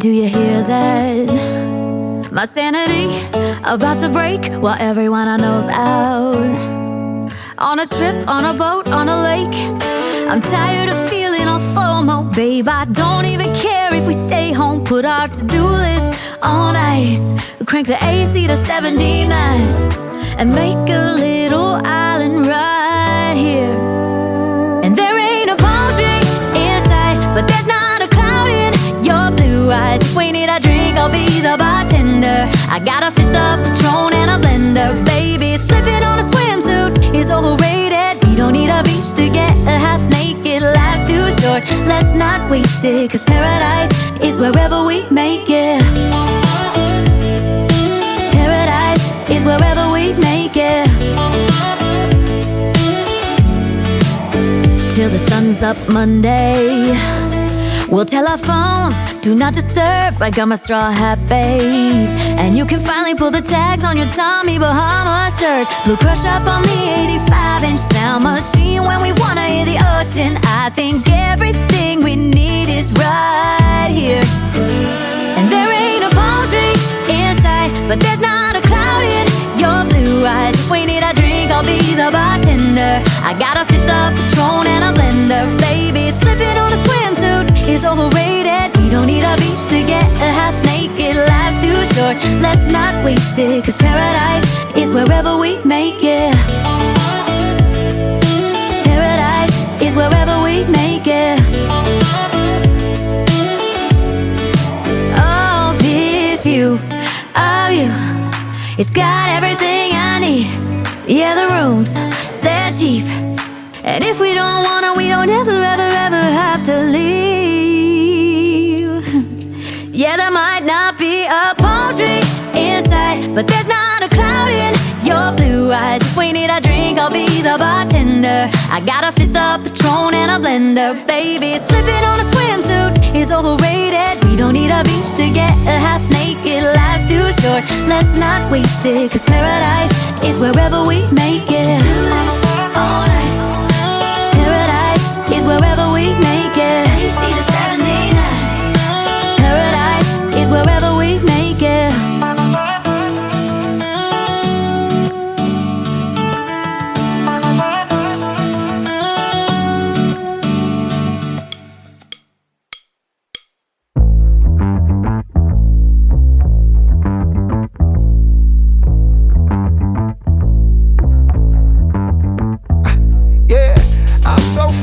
Do you hear that? My sanity about to break while everyone I know's out. On a trip, on a boat, on a lake. I'm tired of feeling all FOMO, babe. I don't even care if we stay home. Put our to-do list on ice. Crank the AC to 79 and make a little island right here. And there ain't a palm tree in sight, but there's not a cloud in your blue eyes. If we need a drink, I'll be the bartender. I got a fifth of Patron and a blender. Baby, slipping on a swimsuit is overrated. We don't need a beach to get a half naked. Life's too short, let's not waste it. Cause paradise is wherever we make it. Paradise is wherever we make it. Till the sun's up Monday, we'll tell our phones, do not disturb. I got my straw hat, babe. And you can finally pull the tags on your Tommy Bahama shirt. Blue crush up on the 85-inch sound machine when we wanna hear the ocean. I think everything we need is right here. And there ain't a palm tree in sight, but there's not a cloud in your blue eyes. If we need a drink, I'll be the bartender. I got a fifth of Patron and a blender. Baby, slipping on a swimsuit is overrated. We don't need a beach to get a half naked. Life's too short, let's not waste it. Cause paradise is wherever we make it. Paradise is wherever we make it. Oh, this view of you, it's got everything I need. Yeah, the rooms, they're cheap. And if we don't wanna, we don't ever, ever, ever have to leave. Yeah, there might not be a palm tree in sight, but there's not a cloud in your blue eyes. If we need a drink, I'll be the bartender. I got a fifth of Patron and a blender. Baby, slipping on a swimsuit is overrated. We don't need a beach to get a half naked. Life's too short, let's not waste it. Cause paradise is wherever we make it. All nice. Paradise is wherever we make it. AC to 79. Paradise is wherever we make it.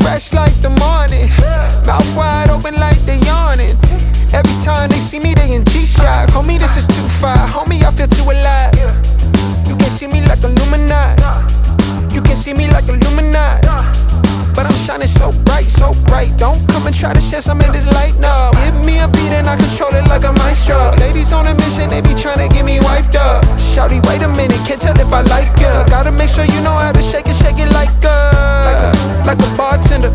Fresh like the morning, mouth wide open like they yawning. Every time they see me, they in G-Shock. Homie, this is too far. Homie, I feel too alive. You can see me like Illuminati. You can see me like Illuminati. But I'm shining so bright, so bright. Don't come and try to share some of this light, no. Give me a beat and I control it like a maestro. Ladies on a mission, they be trying to get me wiped up. Shawty, wait a minute, can't tell if I like ya. Gotta make sure you know how to shake it like a bartender.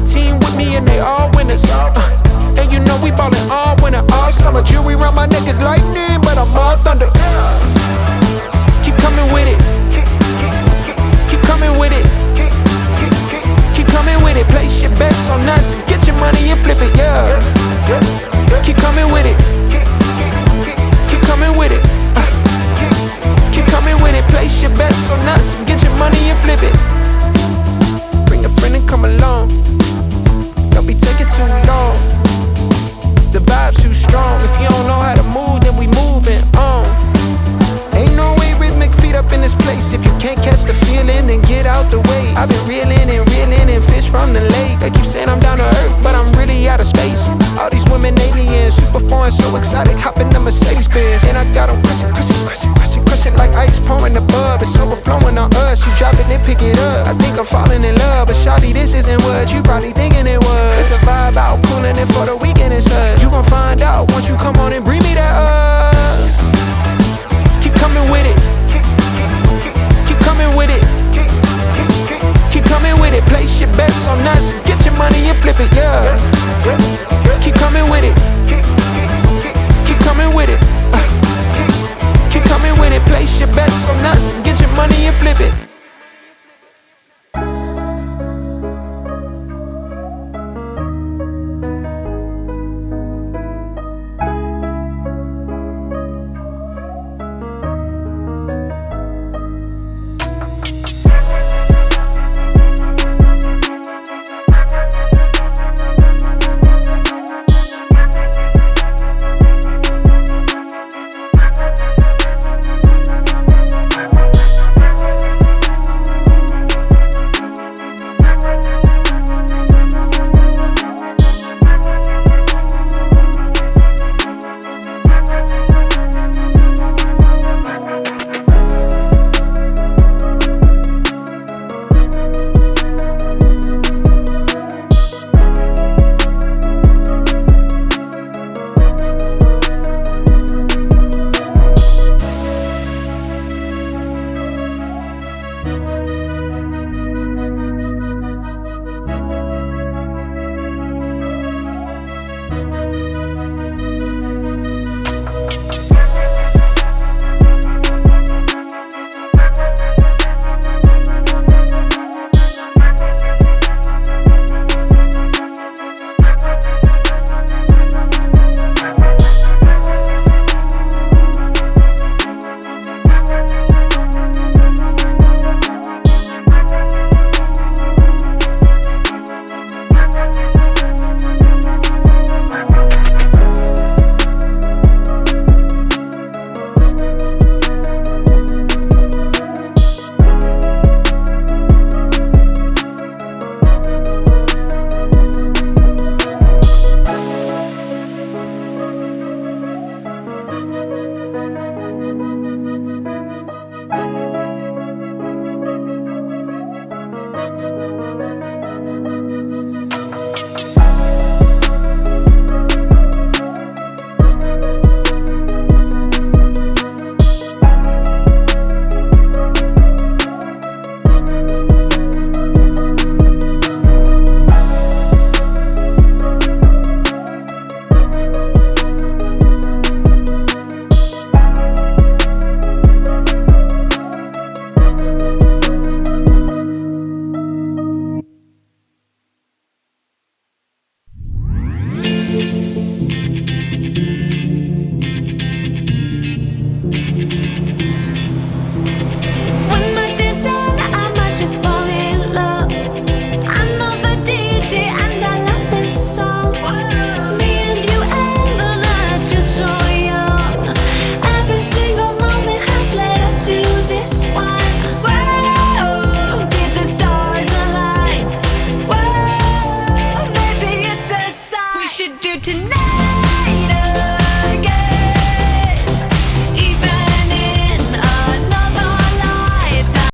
Team with me and they all winners. And you know we ballin' all winter, all summer. Jewelry round my neck is lightning, but I'm all thunder. Keep coming with it. Keep coming with it. Keep coming with it. Place your bets on us. Get your money and flip it, yeah. Keep coming with it. Keep coming with it. Keep coming with it. Place your bets on us. Get your money and flip it. Bring a friend and come along. Don't be taking too long. The vibe's too strong. If you don't know how to move, then we moving on. Ain't no way rhythmic feet up in this place. If you can't catch the feeling, then get out the way. I've been reeling and fish from the lake. They keep saying I'm down to earth, but I'm really out of space. All these women aliens, super foreign, so exotic. Hop in the Mercedes Benz, and I got them crushing like ice pouring above. It's overflowing on us. You drop it and pick it up. I think I'm falling in love, but shawty, this isn't what you probably thinking it was. It's a vibe out, cooling it for the weekend. It's us. You gon' find out once you come on and bring me that up. Keep coming with it. Keep coming with it. Keep coming with it. Place your bets on us. Get your money and flip it, yeah. Keep coming with it. Keep coming with it. Keep coming with it. Place your bets on us. Get your money and flip it.